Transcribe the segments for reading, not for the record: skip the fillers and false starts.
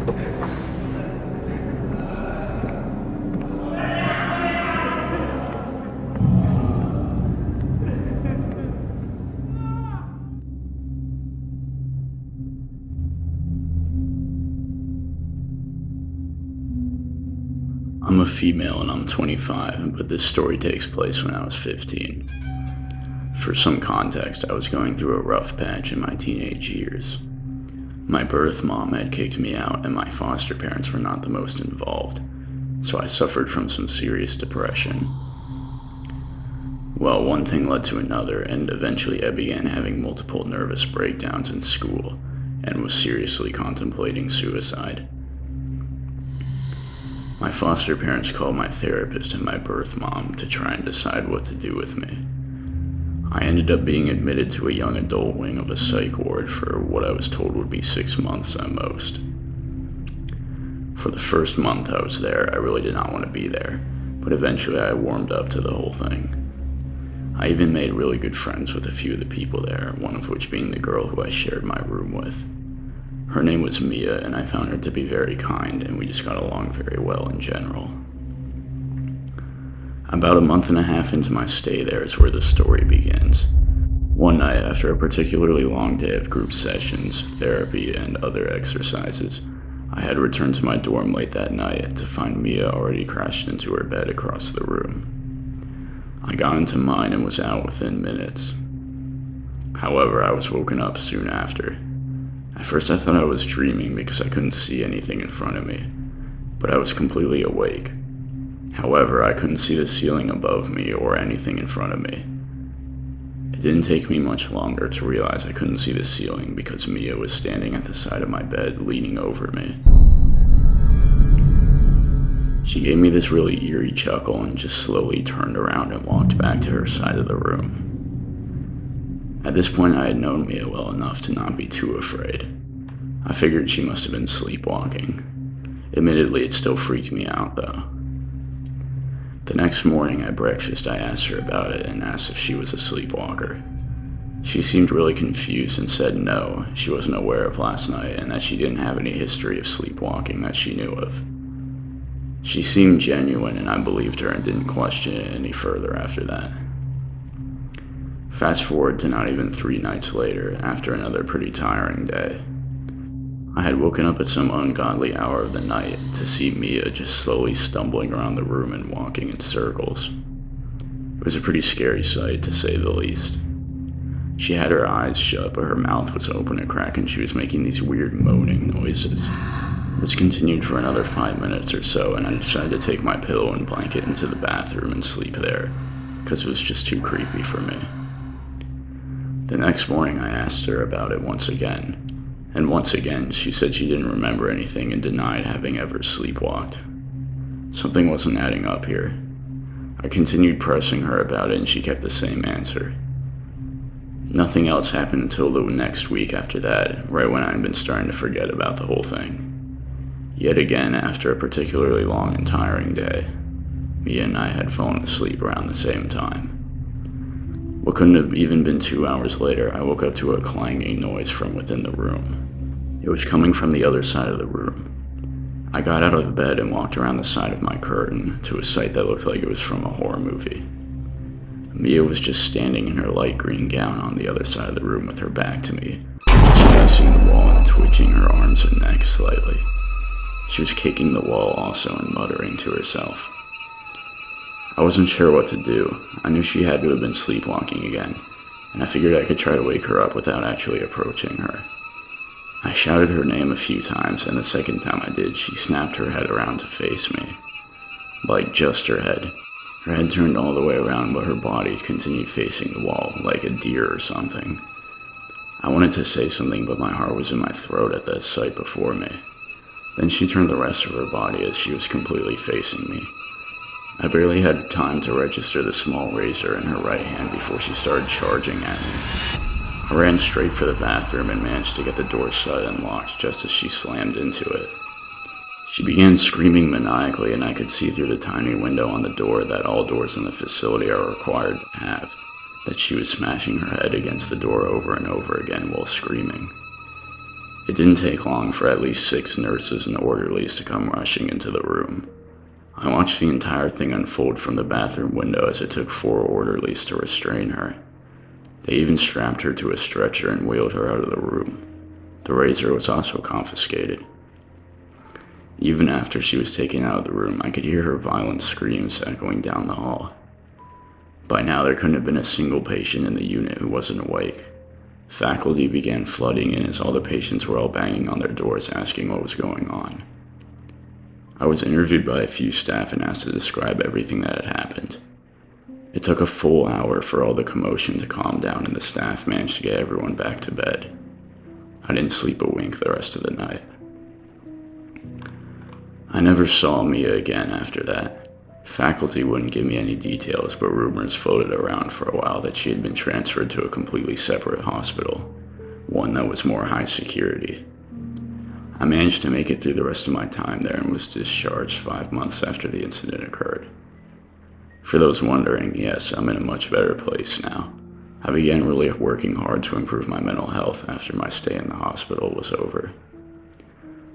I'm a female and I'm 25, but this story takes place when I was 15. For some context, I was going through a rough patch in my teenage years. My birth mom had kicked me out, and my foster parents were not the most involved, so I suffered from some serious depression. Well, one thing led to another, and eventually I began having multiple nervous breakdowns in school and was seriously contemplating suicide. My foster parents called my therapist and my birth mom to try and decide what to do with me. I ended up being admitted to a young adult wing of a psych ward for what I was told would be 6 months at most. For the first month I was there, I really did not want to be there, but eventually I warmed up to the whole thing. I even made really good friends with a few of the people there, one of which being the girl who I shared my room with. Her name was Mia, and I found her to be very kind, and we just got along very well in general. About a month and a half into my stay there is where the story begins. One night, after a particularly long day of group sessions, therapy, and other exercises, I had returned to my dorm late that night to find Mia already crashed into her bed across the room. I got into mine and was out within minutes. However, I was woken up soon after. At first I thought I was dreaming because I couldn't see anything in front of me, but I was completely awake. However, I couldn't see the ceiling above me or anything in front of me. It didn't take me much longer to realize I couldn't see the ceiling because Mia was standing at the side of my bed, leaning over me. She gave me this really eerie chuckle and just slowly turned around and walked back to her side of the room. At this point, I had known Mia well enough to not be too afraid. I figured she must have been sleepwalking. Admittedly, it still freaked me out, though. The next morning at breakfast, I asked her about it and asked if she was a sleepwalker. She seemed really confused and said no, she wasn't aware of last night and that she didn't have any history of sleepwalking that she knew of. She seemed genuine and I believed her and didn't question it any further after that. Fast forward to not even 3 nights later, after another pretty tiring day. I had woken up at some ungodly hour of the night to see Mia just slowly stumbling around the room and walking in circles. It was a pretty scary sight, to say the least. She had her eyes shut, but her mouth was open a crack and she was making these weird moaning noises. This continued for another 5 minutes or so, and I decided to take my pillow and blanket into the bathroom and sleep there, because it was just too creepy for me. The next morning I asked her about it once again, and once again she said she didn't remember anything and denied having ever sleepwalked. Something wasn't adding up here. I continued pressing her about it and she kept the same answer. Nothing else happened until the next week after that, right when I'd been starting to forget about the whole thing. Yet again, after a particularly long and tiring day, Mia and I had fallen asleep around the same time. What couldn't have even been 2 hours later, I woke up to a clanging noise from within the room. It was coming from the other side of the room. I got out of bed and walked around the side of my curtain to a sight that looked like it was from a horror movie. Mia was just standing in her light green gown on the other side of the room with her back to me, just facing the wall and twitching her arms and neck slightly. She was kicking the wall also and muttering to herself. I wasn't sure what to do. I knew she had to have been sleepwalking again, and I figured I could try to wake her up without actually approaching her. I shouted her name a few times, and the second time I did, she snapped her head around to face me. Like, just her head. Her head turned all the way around, but her body continued facing the wall, like a deer or something. I wanted to say something, but my heart was in my throat at that sight before me. Then she turned the rest of her body as she was completely facing me. I barely had time to register the small razor in her right hand before she started charging at me. I ran straight for the bathroom and managed to get the door shut and locked just as she slammed into it. She began screaming maniacally, and I could see through the tiny window on the door that all doors in the facility are required to have, that she was smashing her head against the door over and over again while screaming. It didn't take long for at least 6 nurses and orderlies to come rushing into the room. I watched the entire thing unfold from the bathroom window as it took 4 orderlies to restrain her. They even strapped her to a stretcher and wheeled her out of the room. The razor was also confiscated. Even after she was taken out of the room, I could hear her violent screams echoing down the hall. By now, there couldn't have been a single patient in the unit who wasn't awake. Faculty began flooding in as all the patients were all banging on their doors asking what was going on. I was interviewed by a few staff and asked to describe everything that had happened. It took a full hour for all the commotion to calm down, and the staff managed to get everyone back to bed. I didn't sleep a wink the rest of the night. I never saw Mia again after that. Faculty wouldn't give me any details, but rumors floated around for a while that she had been transferred to a completely separate hospital, one that was more high security. I managed to make it through the rest of my time there and was discharged 5 months after the incident occurred. For those wondering, yes, I'm in a much better place now. I began really working hard to improve my mental health after my stay in the hospital was over.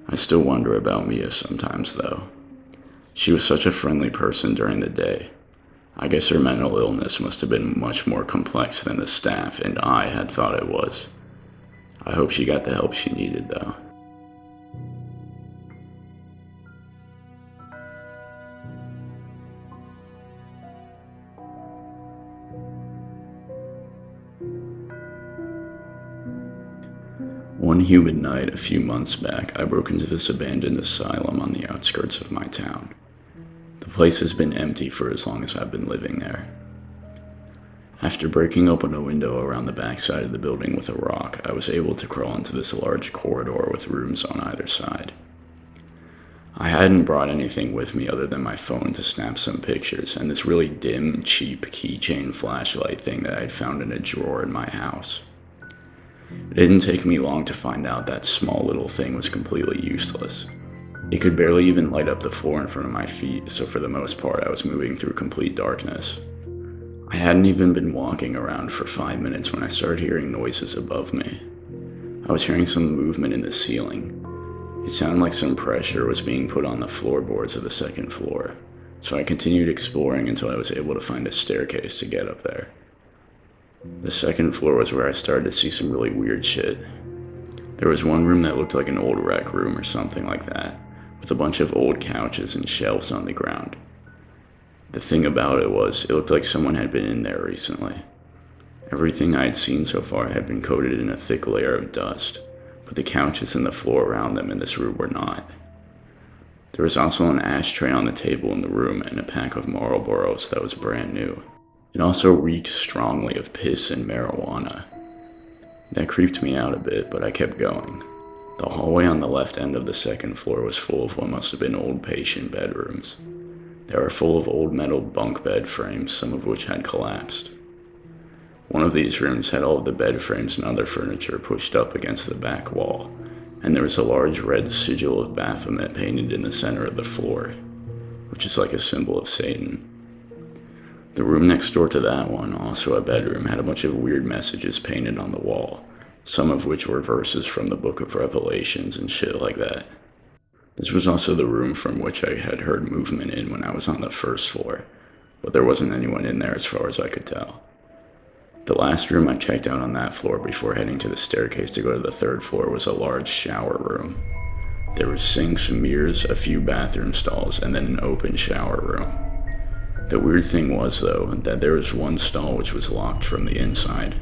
I still wonder about Mia sometimes, though. She was such a friendly person during the day. I guess her mental illness must have been much more complex than the staff and I had thought it was. I hope she got the help she needed, though. One humid night a few months back, I broke into this abandoned asylum on the outskirts of my town. The place has been empty for as long as I've been living there. After breaking open a window around the backside of the building with a rock, I was able to crawl into this large corridor with rooms on either side. I hadn't brought anything with me other than my phone to snap some pictures and this really dim, cheap keychain flashlight thing that I'd found in a drawer in my house. It didn't take me long to find out that small little thing was completely useless. It could barely even light up the floor in front of my feet, so for the most part I was moving through complete darkness. I hadn't even been walking around for 5 minutes when I started hearing noises above me. I was hearing some movement in the ceiling. It sounded like some pressure was being put on the floorboards of the second floor, so I continued exploring until I was able to find a staircase to get up there. The second floor was where I started to see some really weird shit. There was one room that looked like an old rec room or something like that, with a bunch of old couches and shelves on the ground. The thing about it was, it looked like someone had been in there recently. Everything I had seen so far had been coated in a thick layer of dust, but the couches and the floor around them in this room were not. There was also an ashtray on the table in the room and a pack of Marlboros that was brand new. It also reeked strongly of piss and marijuana. That creeped me out a bit, but I kept going. The hallway on the left end of the second floor was full of what must have been old patient bedrooms. They were full of old metal bunk bed frames, some of which had collapsed. One of these rooms had all of the bed frames and other furniture pushed up against the back wall, and there was a large red sigil of Baphomet painted in the center of the floor, which is like a symbol of Satan. The room next door to that one, also a bedroom, had a bunch of weird messages painted on the wall, some of which were verses from the Book of Revelations and shit like that. This was also the room from which I had heard movement in when I was on the first floor, but there wasn't anyone in there as far as I could tell. The last room I checked out on that floor before heading to the staircase to go to the third floor was a large shower room. There were sinks, mirrors, a few bathroom stalls, and then an open shower room. The weird thing was, though, that there was one stall which was locked from the inside.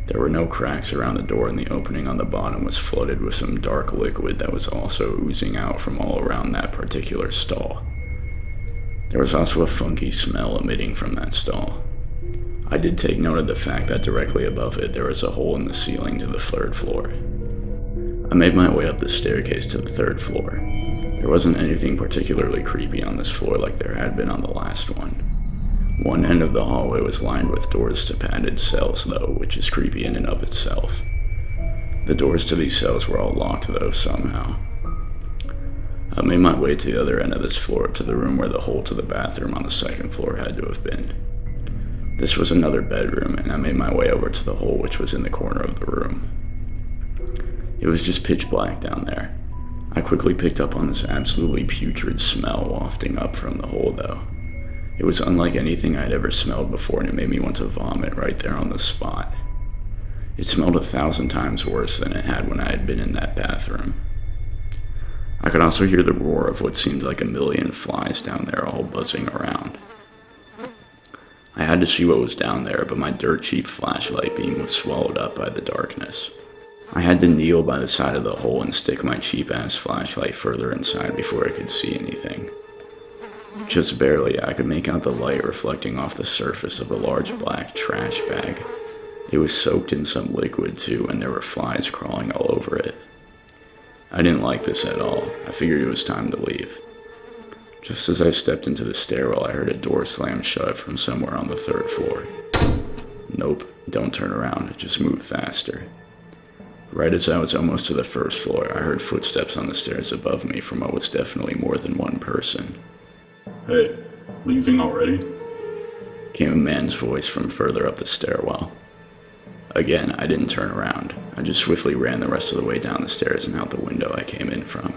There were no cracks around the door, and the opening on the bottom was flooded with some dark liquid that was also oozing out from all around that particular stall. There was also a funky smell emitting from that stall. I did take note of the fact that directly above it there was a hole in the ceiling to the third floor. I made my way up the staircase to the third floor. There wasn't anything particularly creepy on this floor like there had been on the last one. One end of the hallway was lined with doors to padded cells, though, which is creepy in and of itself. The doors to these cells were all locked, though, somehow. I made my way to the other end of this floor, to the room where the hole to the bathroom on the second floor had to have been. This was another bedroom, and I made my way over to the hole which was in the corner of the room. It was just pitch black down there. I quickly picked up on this absolutely putrid smell wafting up from the hole, though. It was unlike anything I'd ever smelled before, and it made me want to vomit right there on the spot. It smelled 1,000 times worse than it had when I had been in that bathroom. I could also hear the roar of what seemed like 1,000,000 flies down there all buzzing around. I had to see what was down there, but my dirt cheap flashlight beam was swallowed up by the darkness. I had to kneel by the side of the hole and stick my cheap-ass flashlight further inside before I could see anything. Just barely, I could make out the light reflecting off the surface of a large black trash bag. It was soaked in some liquid too, and there were flies crawling all over it. I didn't like this at all. I figured it was time to leave. Just as I stepped into the stairwell, I heard a door slam shut from somewhere on the 3rd floor. Nope, don't turn around, just move faster. Right as I was almost to the 1st floor, I heard footsteps on the stairs above me from what was definitely more than one person. "Hey, leaving already?" Came a man's voice from further up the stairwell. Again, I didn't turn around. I just swiftly ran the rest of the way down the stairs and out the window I came in from.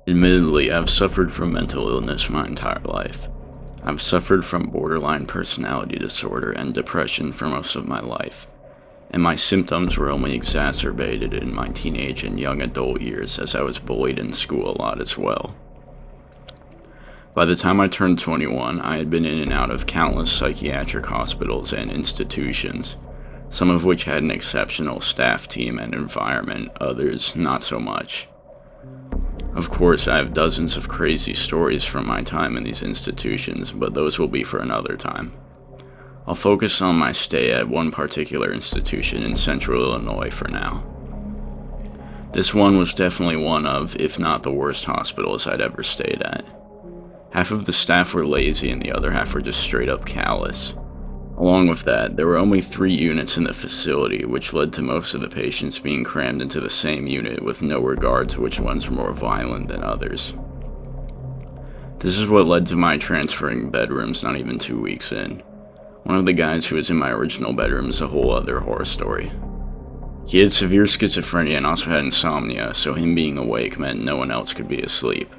Admittedly, I've suffered from mental illness my entire life. I've suffered from borderline personality disorder and depression for most of my life, and my symptoms were only exacerbated in my teenage and young adult years as I was bullied in school a lot as well. By the time I turned 21, I had been in and out of countless psychiatric hospitals and institutions, some of which had an exceptional staff team and environment, others not so much. Of course, I have dozens of crazy stories from my time in these institutions, but those will be for another time. I'll focus on my stay at one particular institution in central Illinois for now. This one was definitely one of, if not the worst hospitals I'd ever stayed at. Half of the staff were lazy and the other half were just straight up callous. Along with that, there were only 3 units in the facility, which led to most of the patients being crammed into the same unit with no regard to which ones were more violent than others. This is what led to my transferring bedrooms not even 2 weeks in. One of the guys who was in my original bedroom is a whole other horror story. He had severe schizophrenia and also had insomnia, so him being awake meant no one else could be asleep.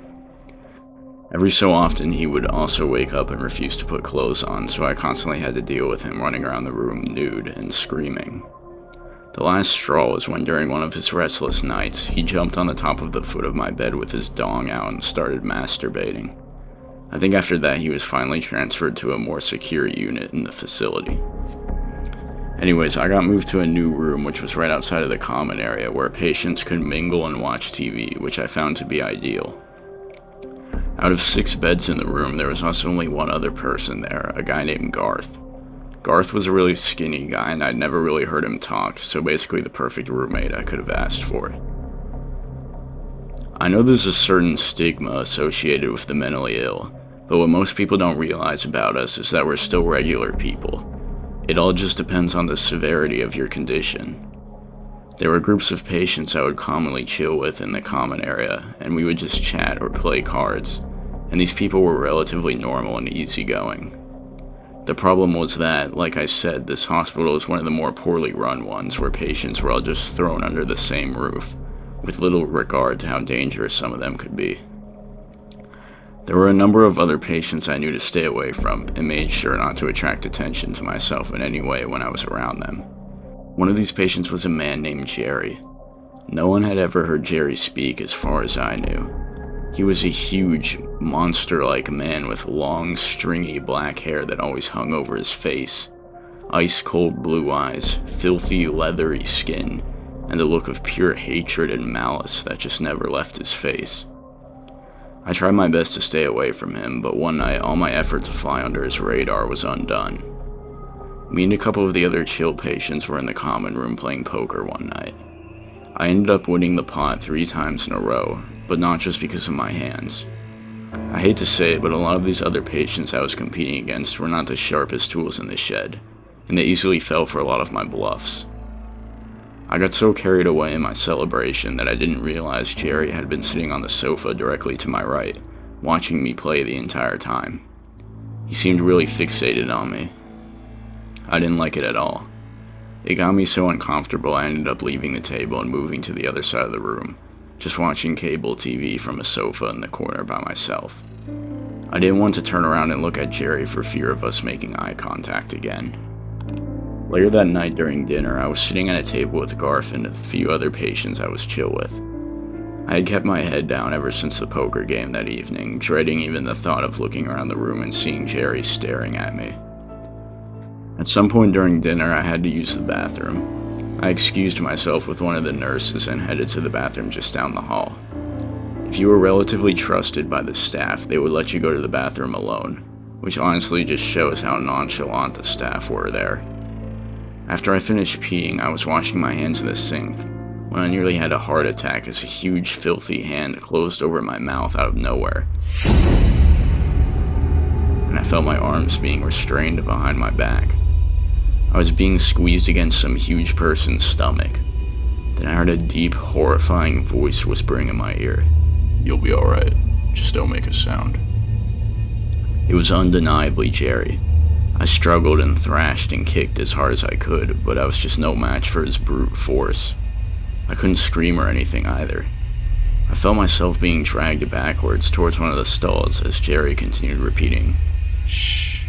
Every so often, he would also wake up and refuse to put clothes on, so I constantly had to deal with him running around the room nude and screaming. The last straw was when, during one of his restless nights, he jumped on the top of the foot of my bed with his dong out and started masturbating. I think after that, he was finally transferred to a more secure unit in the facility. Anyways, I got moved to a new room, which was right outside of the common area, where patients could mingle and watch TV, which I found to be ideal. Out of 6 beds in the room, there was also only one other person there, a guy named Garth. Garth was a really skinny guy, and I'd never really heard him talk, so basically the perfect roommate I could have asked for. I know there's a certain stigma associated with the mentally ill, but what most people don't realize about us is that we're still regular people. It all just depends on the severity of your condition. There were groups of patients I would commonly chill with in the common area, and we would just chat or play cards, and these people were relatively normal and easygoing. The problem was that, like I said, this hospital was one of the more poorly run ones where patients were all just thrown under the same roof, with little regard to how dangerous some of them could be. There were a number of other patients I knew to stay away from, and made sure not to attract attention to myself in any way when I was around them. One of these patients was a man named Jerry. No one had ever heard Jerry speak as far as I knew. He was a huge, monster-like man with long, stringy black hair that always hung over his face, ice-cold blue eyes, filthy, leathery skin, and the look of pure hatred and malice that just never left his face. I tried my best to stay away from him, but one night all my effort to fly under his radar was undone. Me and a couple of the other chill patients were in the common room playing poker one night. I ended up winning the pot 3 times in a row, but not just because of my hands. I hate to say it, but a lot of these other patients I was competing against were not the sharpest tools in the shed, and they easily fell for a lot of my bluffs. I got so carried away in my celebration that I didn't realize Jerry had been sitting on the sofa directly to my right, watching me play the entire time. He seemed really fixated on me. I didn't like it at all. It got me so uncomfortable I ended up leaving the table and moving to the other side of the room, just watching cable TV from a sofa in the corner by myself. I didn't want to turn around and look at Jerry for fear of us making eye contact again. Later that night during dinner, I was sitting at a table with Garth and a few other patients I was chill with. I had kept my head down ever since the poker game that evening, dreading even the thought of looking around the room and seeing Jerry staring at me. At some point during dinner, I had to use the bathroom. I excused myself with one of the nurses and headed to the bathroom just down the hall. If you were relatively trusted by the staff, they would let you go to the bathroom alone, which honestly just shows how nonchalant the staff were there. After I finished peeing, I was washing my hands in the sink when I nearly had a heart attack as a huge, filthy hand closed over my mouth out of nowhere. And I felt my arms being restrained behind my back. I was being squeezed against some huge person's stomach. Then I heard a deep, horrifying voice whispering in my ear, You'll be alright. Just don't make a sound. It was undeniably Jerry. I struggled and thrashed and kicked as hard as I could, but I was just no match for his brute force. I couldn't scream or anything either. I felt myself being dragged backwards towards one of the stalls as Jerry continued repeating, shh,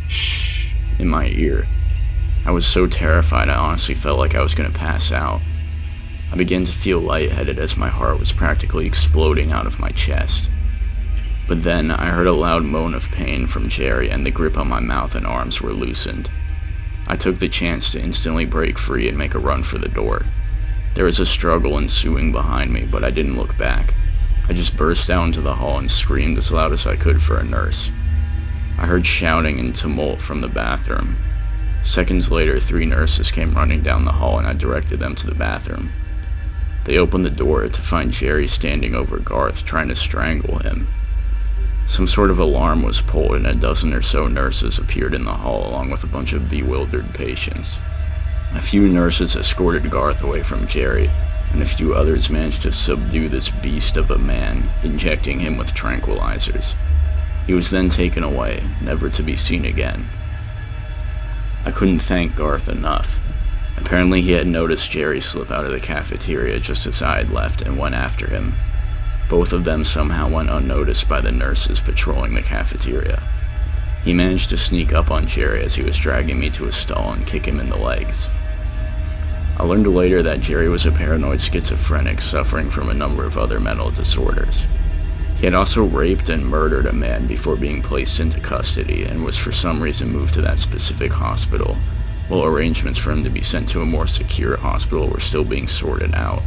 shh, in my ear. I was so terrified I honestly felt like I was going to pass out. I began to feel lightheaded as my heart was practically exploding out of my chest. But then I heard a loud moan of pain from Jerry and the grip on my mouth and arms were loosened. I took the chance to instantly break free and make a run for the door. There was a struggle ensuing behind me, but I didn't look back. I just burst out into the hall and screamed as loud as I could for a nurse. I heard shouting and tumult from the bathroom. Seconds later, 3 nurses came running down the hall and I directed them to the bathroom. They opened the door to find Jerry standing over Garth, trying to strangle him. Some sort of alarm was pulled and a dozen or so nurses appeared in the hall along with a bunch of bewildered patients. A few nurses escorted Garth away from Jerry, and a few others managed to subdue this beast of a man, injecting him with tranquilizers. He was then taken away, never to be seen again. I couldn't thank Garth enough. Apparently he had noticed Jerry slip out of the cafeteria just as I had left and went after him. Both of them somehow went unnoticed by the nurses patrolling the cafeteria. He managed to sneak up on Jerry as he was dragging me to a stall and kick him in the legs. I learned later that Jerry was a paranoid schizophrenic suffering from a number of other mental disorders. He had also raped and murdered a man before being placed into custody and was for some reason moved to that specific hospital, while arrangements for him to be sent to a more secure hospital were still being sorted out.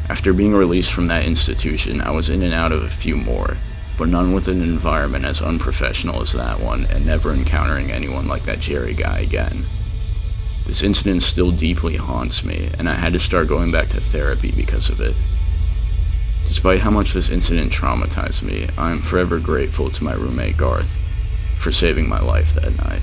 After being released from that institution, I was in and out of a few more, but none with an environment as unprofessional as that one, and never encountering anyone like that Jerry guy again. This incident still deeply haunts me, and I had to start going back to therapy because of it. Despite how much this incident traumatized me, I am forever grateful to my roommate Garth for saving my life that night.